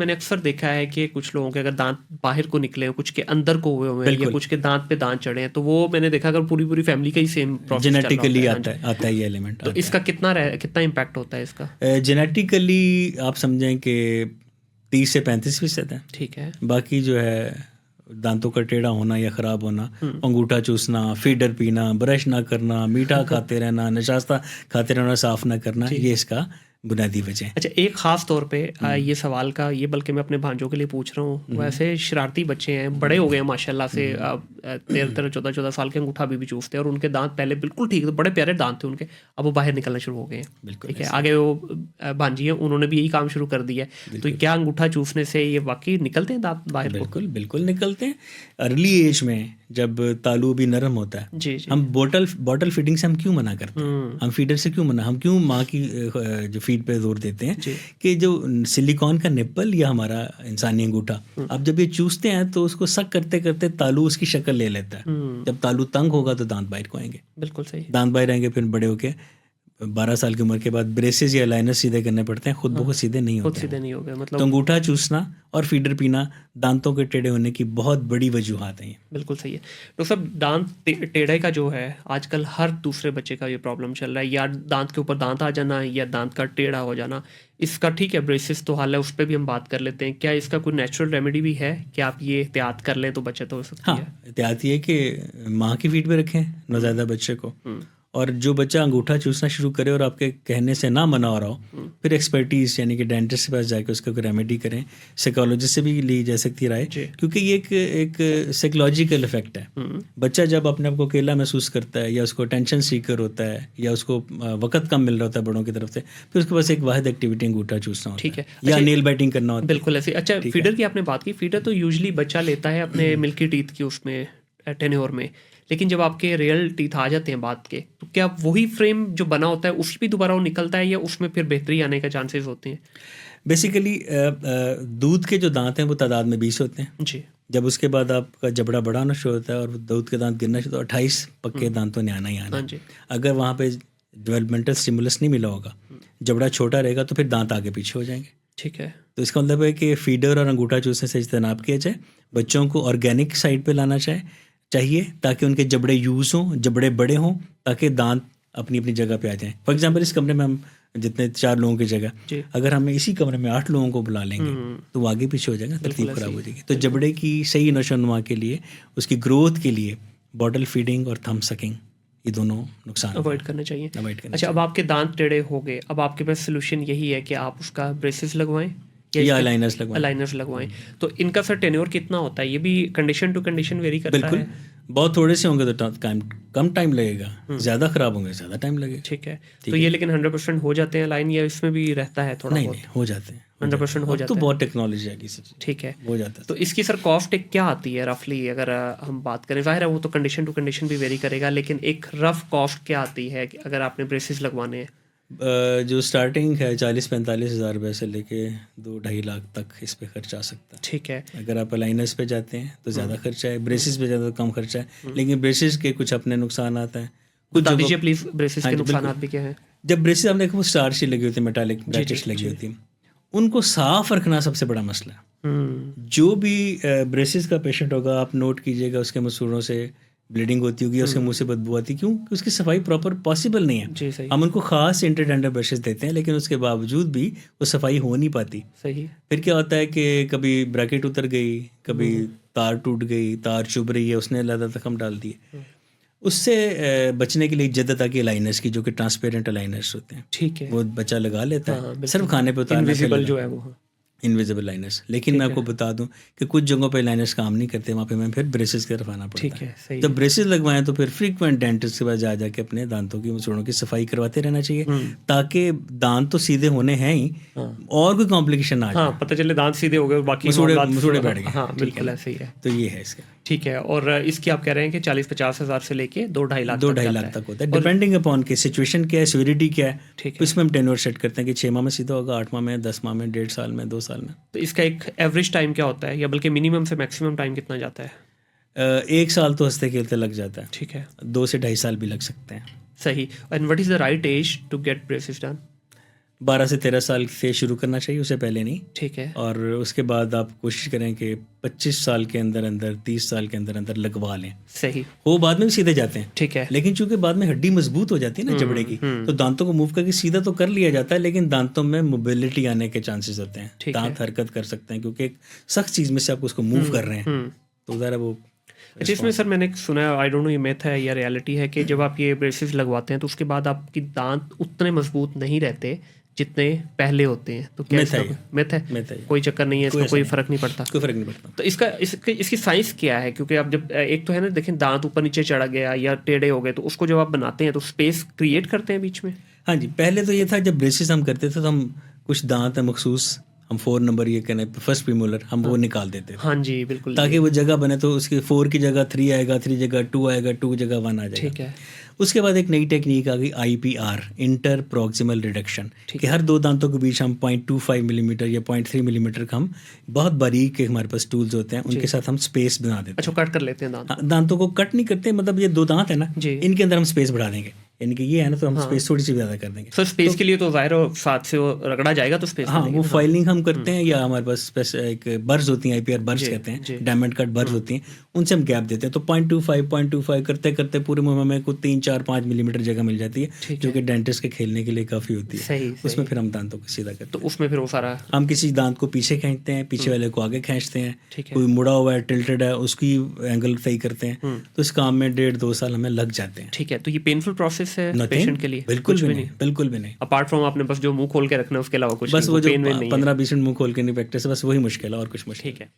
मैंने अक्सर देखा है कि कुछ लोगों के अगर दांत बाहर को निकले हैं, कुछ के अंदर को हुए हुए हैं, या कुछ के दांत पे दांत चढ़े हैं, तो वो मैंने देखा अगर पूरी फैमिली का ही सेम प्रोसेस जेनेटिकली आता है ये एलिमेंट। तो इसका कितना इम्पैक्ट होता है इसका? जेनेटिकली आप समझें कि 30 से 35% है। ठीक है। बाकी जो है दांतों का टेढ़ा होना या ख़राब होना, अंगूठा चूसना, फीडर पीना, ब्रश ना करना, मीठा खाते रहना, नशास्ता खाते रहना, साफ़ ना करना, ये इसका बुनियादी वजह है। अच्छा, एक ख़ास तौर पे ये सवाल का ये बल्कि मैं अपने भांजों के लिए पूछ रहा हूँ। वैसे शरारती बच्चे हैं, बड़े हो गए हैं माशाल्लाह से, 13 14 साल के अंगूठा भी चूसते हैं, और उनके दांत पहले बिल्कुल ठीक थे, बड़े प्यारे दांत थे उनके, अब वो बाहर निकलना शुरू हो गए हैं। ठीक है, आगे वो भांजी हैं, उन्होंने भी यही काम शुरू कर दिया है। तो क्या अंगूठा चूसने से ये वाकई निकलते हैं दांत बाहर? बिल्कुल निकलते हैं। अर्ली एज में जब तालू भी नरम होता है, जी। हम बॉटल फीडिंग से हम क्यों मना करते हैं? हम फीडर से क्यों मना, हम क्यों माँ की जो फीड पे जोर देते हैं कि जो सिलिकॉन का निप्पल या हमारा इंसानी अंगूठा, अब जब ये चूसते हैं तो उसको सक करते करते तालू उसकी शक्ल ले लेता है। जब तालू तंग होगा तो दांत बाहर को आएंगे। बिल्कुल सही। दांत बाहर आएंगे, फिर बड़े होके 12 साल की उम्र के बाद ब्रेसेस या लाइनर सीधे करने पड़ते हैं, खुद बहुत सीधे नहीं होते हैं। मतलब तो अंगूठा चूसना और फीडर पीना दांतों के टेढ़े होने की बहुत बड़ी वजूहात हैं। बिल्कुल सही है। तो सब दांत टेढ़े का जो है आजकल हर दूसरे बच्चे का ये प्रॉब्लम चल रहा है, या दांत के ऊपर दांत आ जाना या दांत का टेढ़ा हो जाना। इसका ठीक है, ब्रेसेस तो हाल है, उस पर भी हम बात कर लेते हैं। क्या इसका कोई नेचुरल रेमेडी भी है कि आप ये एहतियात कर लें तो बचत हो सकती है? एहतियात ये कि माँ की फीड पे रखें नवज़ायदा बच्चे को, और जो बच्चा अंगूठा चूसना शुरू करे और आपके कहने से ना मना हो रहा हो, फिर एक्सपर्टीज़ यानी कि डेंटिस्ट के पास जाके उसका कोई रेमेडी करें। साइकोलॉजिस्ट से भी ली जा सकती राय, क्योंकि ये एक साइकोलॉजिकल इफेक्ट है। बच्चा जब अपने आप को अकेला महसूस करता है, या उसको टेंशन सीकर होता है, या उसको वक्त कम मिल रहा होता है बड़ों की तरफ से, फिर उसके पास एक वाहिद एक्टिविटी अंगूठा चूसना होता है, या नेल बाइटिंग करना होता है। बिल्कुल ऐसे। अच्छा, फीडर की आपने बात की, फीडर तो यूजली बच्चा लेता है अपने मिल्की टीथ की उसमें टेन्योर में, लेकिन जब आपके रियल टीथ आ जाते हैं बात के, तो क्या वही फ्रेम जो बना होता है उसमें भी दोबारा वो निकलता है, या उसमें फिर बेहतरी आने का चांसेस होते हैं? बेसिकली दूध के जो दांत हैं वो तादाद में 20 होते हैं जी। जब उसके बाद आपका जबड़ा बड़ा होना शुरू होता है और दूध के दांत गिरना शुरू, तो 28 पक्के दांतों ने आना ही आना। अगर वहाँ पे डेवलपमेंटल स्टिमुलस नहीं मिला होगा, जबड़ा छोटा रहेगा, तो फिर दांत आगे पीछे हो जाएंगे। ठीक है। तो इसका मतलब है कि फीडर और अंगूठा चूसने से इज्तनाब किया जाए, बच्चों को ऑर्गेनिक साइड पे लाना चाहिए ताकि उनके जबड़े यूज़ हों, जबड़े बड़े हों, ताकि दांत अपनी अपनी जगह पे आ जाएं। फॉर एग्जांपल, इस कमरे में हम जितने 4 लोगों की जगह, अगर हम इसी कमरे में 8 लोगों को बुला लेंगे तो वो आगे पीछे हो जाएगा, तरतीब खराब हो जाएगी। तो जबड़े की सही नशोनुमा के लिए, उसकी ग्रोथ के लिए बॉटल फीडिंग और थंब सकिंग, ये दोनों नुकसान अवॉइड करने चाहिए। अच्छा, अब आपके दांत टेढ़े हो गए, अब आपके पास सोल्यूशन यही है कि आप उसका ब्रेसेस लगवाएं या अलाइनर्स लगवाएं। तो इनका सर टेन्योर कितना होता है? ये भी कंडीशन टू कंडीशन वेरी करता है। बिल्कुल, बहुत थोड़े से होंगे तो कम टाइम लगेगा, ज़्यादा ख़राब होंगे ज़्यादा टाइम लगेगा। ठीक है। तो ये लेकिन 100% हो जाते हैं अलाइन, या इसमें भी रहता है थोड़ा? नहीं, हो जाते हैं, 100% हो जाता है। तो है। बहुत टेक्नोलॉजी आ गई सर। ठीक है, हो जाता है। तो इसकी सर कॉस्ट क्या आती है रफली, अगर हम बात करें? ज़ाहिर है वो तो कंडीशन टू कंडीशन भी वेरी करेगा, लेकिन एक रफ कॉस्ट क्या आती है अगर आपने ब्रेसेस लगवाने हैं? जो स्टार्टिंग है 40-45 हज़ार रुपये से लेके 2-2.5 लाख तक इस पे खर्चा आ सकता है। ठीक है। अगर आप अलाइनर्स पे जाते हैं तो ज़्यादा खर्चा है, ब्रेसेस पे जाते तो कम खर्चा है, लेकिन ब्रेसेस के कुछ अपने नुकसान आता है। कुछ बता दीजिए प्लीज़, ब्रेसेस के नुकसान भी क्या है? जब ब्रेसेस आपने वो स्टार सी लगी होती है, मेटालिक ब्रैकेट्स लगी होती है, उनको साफ रखना सबसे बड़ा मसला है। जो भी ब्रेसेस का पेशेंट होगा, आप नोट कीजिएगा, उसके मसूड़ों से ब्लीडिंग होती होगी, उसके मुंह से बदबू आती, क्यों? कि उसकी सफाई प्रॉपर पॉसिबल नहीं है। सही। हम उनको खास इंटरटेंडर ब्रशेस देते हैं, लेकिन उसके बावजूद भी वो सफाई हो नहीं पाती। सही। फिर क्या होता है कि कभी ब्रैकेट उतर गई, कभी तार टूट गई, तार चुभ रही है, उसने ज़्यादा जख्म डाल दिए। उससे बचने के लिए जद्दत आके अलाइनर्स की, जो कि ट्रांसपेरेंट अलाइनर्स होते हैं, ठीक है, वो बच्चा लगा लेता है, सिर्फ खाने पे उतारना, इनविजिबल जो है वो, इनविजिबल लाइनर्स। लेकिन मैं आपको बता दूं कि कुछ जगहों पे लाइनर्स काम नहीं करते, वहाँ पे मैं फिर ब्रेसेस की तरफ आना पड़ता है। सही। जब ब्रेसेस लगवाएं तो फिर फ्रीक्वेंट डेंटिस्ट के पास जा जाके अपने दांतों की मसूड़ों की सफाई करवाते रहना चाहिए, ताकि दांत तो सीधे होने हैं ही, और कोई कॉम्प्लिकेशन ना आ जाए। पता चले दांत सीधे हो गए, बाकी मसूड़े बैठ गए। हाँ, बिल्कुल ऐसे ही है। तो ये है इसका। ठीक है। और इसकी आप कह रहे हैं कि 40-50 हज़ार से लेके 2-2.5 लाख तक होता है, डिपेंडिंग अपॉन कि सिचुएशन क्या है, सिविरिटी क्या है। ठीक है। तो इसमें हम टेन्योर सेट करते हैं कि 6 माह में सीधा होगा, 8 माह में, 10 माह में, 1.5 साल में, 2 साल में। तो इसका एक एवरेज टाइम क्या होता है, या बल्कि मिनिमम से मैक्सिमम टाइम कितना जाता है? 1 साल तो हंसते खेलते लग जाता है। ठीक है। 2 से 2.5 साल भी लग सकते हैं। सही। And what is the right age to get braces done? 12 से 13 साल से शुरू करना चाहिए, उससे पहले नहीं। ठीक है। और उसके बाद आप कोशिश करें कि 25 साल के अंदर अंदर 30 साल के अंदर अंदर लगवा लें। सही। वो बाद में भी सीधे जाते हैं, ठीक है। लेकिन चूंकि बाद में हड्डी मजबूत हो जाती है ना जबड़े की, तो दांतों को मूव करके सीधा तो कर लिया जाता है, लेकिन दांतों में मोबिलिटी आने के चांसेस होते हैं, दांत हरकत कर सकते हैं, क्योंकि एक सख्त चीज़ में से आप उसको मूव कर रहे हैं, तो ज़रा वो। जिसमें सर मैंने सुना है, आई डोंट नो ये मिथ है या रियलिटी है, कि जब आप ये ब्रेसेस लगवाते हैं तो उसके बाद आपकी दांत उतने मजबूत नहीं रहते जितने पहले होते हैं। तो क्या मिथ है? कोई चक्कर नहीं है, इसका कोई फर्क नहीं पड़ता। कोई फर्क नहीं पड़ता। तो इसकी साइंस क्या है? क्योंकि आप जब एक तो है ना, देखें दांत ऊपर नीचे चढ़ गया या टेढ़े हो गए, तो उसको जब आप बनाते हैं तो स्पेस क्रिएट करते हैं बीच में। हाँ जी, पहले तो ये था जब ब्रेसेस हम करते थे तो हम कुछ दांत है मखसूस, हम 4 नंबर ये कहने फर्स्ट प्रीमोलर, हम वो निकाल देते थे। हाँ जी, बिल्कुल, ताकि वो जगह बने, तो उसके 4 की जगह 3 आएगा, 3 जगह 2 आएगा, 2 जगह 1 आ जाएगा। ठीक है। उसके बाद एक नई टेक्निक आ गई IPR, इंटर प्रॉक्सिमल रिडक्शन, कि हर 2 दांतों के बीच हम 0.25 मिलीमीटर या 0.3 मिलीमीटर का हम बहुत बारीक के हमारे पास टूल्स होते हैं, उनके साथ हम स्पेस बना देते हैं। अच्छा, कट कर लेते हैं दांत? हाँ, दांतों को कट नहीं करते, मतलब ये 2 दांत है ना, इनके अंदर हम स्पेस बढ़ा देंगे, यानी कि ये है ना, तो हम स्पेस थोड़ी सी ज़्यादा कर देंगे। सर स्पेस के लिए तो ज़ाहिर हो साथ से वो रगड़ा जाएगा, तो स्पेस। हाँ, वो फाइलिंग हम करते हैं, या हमारे पास एक बर्स होती हैं, IPR बर्स कहते हैं, डायमंड कट बर्स होती हैं, उनसे हम गैप देते हैं। तो 0.25 करते करते पूरे मुंह में को 3, 4, 5 मिलीमीटर जगह मिल जाती है, जो कि डेंटिस्ट के खेलने के लिए काफ़ी होती है। उसमें फिर हम दांतों को सीधा करते हैं। तो उसमें फिर वो सारा, हम किसी दांत को पीछे खींचते हैं, पीछे वाले को आगे खींचते हैं, कोई मुड़ा हुआ है, टिल्टेड है, उसकी एंगल सही करते हैं। तो इस काम में 1.5-2 साल हमें लग जाते हैं। ठीक है। तो ये पेनफुल प्रोसेस है पेशेंट के लिए? बिल्कुल भी नहीं, बिल्कुल भी नहीं। अपार्ट फ्रॉम आपने बस जो मुंह खोल के रखना है, उसके अलावा कुछ बस वो जो पेन नहीं है। 15-20 मिनट मुंह खोल के नहीं प्रैक्टिस, बस वही मुश्किल है, और कुछ मुश्किल। ठीक है।